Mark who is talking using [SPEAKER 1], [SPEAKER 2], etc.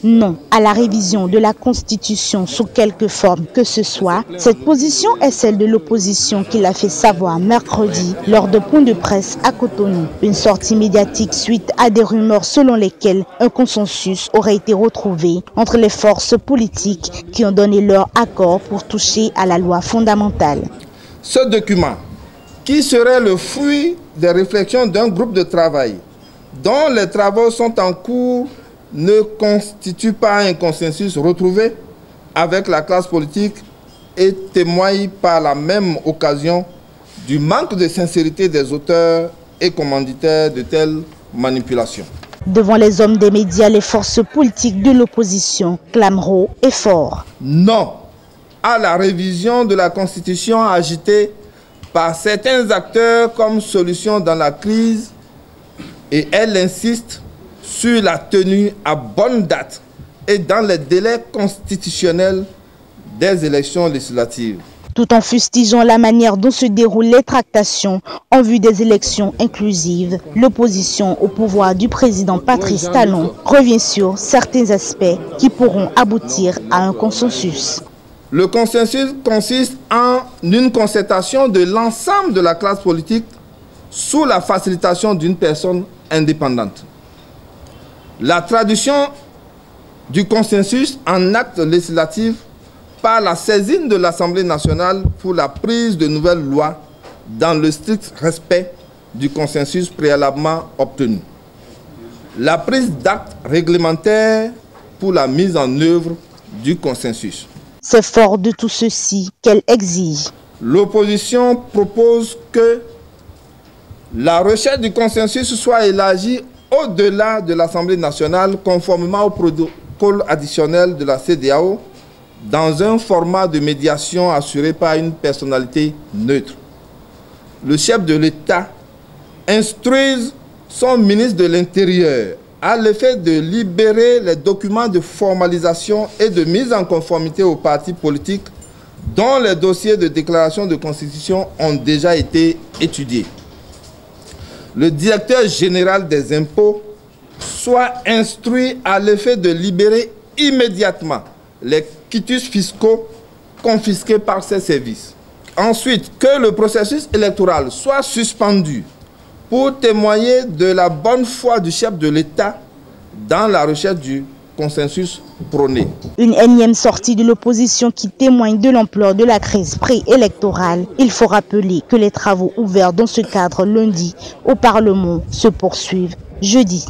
[SPEAKER 1] Non à la révision de la Constitution sous quelque forme que ce soit. Cette position est celle de l'opposition qui l'a fait savoir mercredi lors de points de presse à Cotonou. Une sortie médiatique suite à des rumeurs selon lesquelles un consensus aurait été retrouvé entre les forces politiques qui ont donné leur accord pour toucher à la loi fondamentale.
[SPEAKER 2] Ce document, qui serait le fruit des réflexions d'un groupe de travail dont les travaux sont en cours, ne constitue pas un consensus retrouvé avec la classe politique et témoigne par la même occasion du manque de sincérité des auteurs et commanditaires de telles manipulations.
[SPEAKER 1] Devant les hommes des médias, les forces politiques de l'opposition clament haut et fort.
[SPEAKER 2] Non à la révision de la Constitution agitée par certains acteurs comme solution dans la crise, et elle insiste sur la tenue à bonne date et dans les délais constitutionnels des élections législatives.
[SPEAKER 1] Tout en fustigeant la manière dont se déroulent les tractations en vue des élections inclusives, l'opposition au pouvoir du président Patrice Talon revient sur certains aspects qui pourront aboutir à un consensus.
[SPEAKER 2] Le consensus consiste en une concertation de l'ensemble de la classe politique sous la facilitation d'une personne indépendante. La traduction du consensus en acte législatif par la saisine de l'Assemblée nationale pour la prise de nouvelles lois dans le strict respect du consensus préalablement obtenu. La prise d'actes réglementaires pour la mise en œuvre du consensus.
[SPEAKER 1] C'est fort de tout ceci qu'elle exige.
[SPEAKER 2] L'opposition propose que la recherche du consensus soit élargie au-delà de l'Assemblée nationale conformément au protocole additionnel de la CEDEAO dans un format de médiation assuré par une personnalité neutre. Le chef de l'État instruise son ministre de l'Intérieur à l'effet de libérer les documents de formalisation et de mise en conformité aux partis politiques dont les dossiers de déclaration de constitution ont déjà été étudiés. Le directeur général des impôts soit instruit à l'effet de libérer immédiatement les quitus fiscaux confisqués par ses services. Ensuite, que le processus électoral soit suspendu pour témoigner de la bonne foi du chef de l'État dans la recherche du consensus prôné.
[SPEAKER 1] Une énième sortie de l'opposition qui témoigne de l'ampleur de la crise préélectorale. Il faut rappeler que les travaux ouverts dans ce cadre lundi au Parlement se poursuivent jeudi.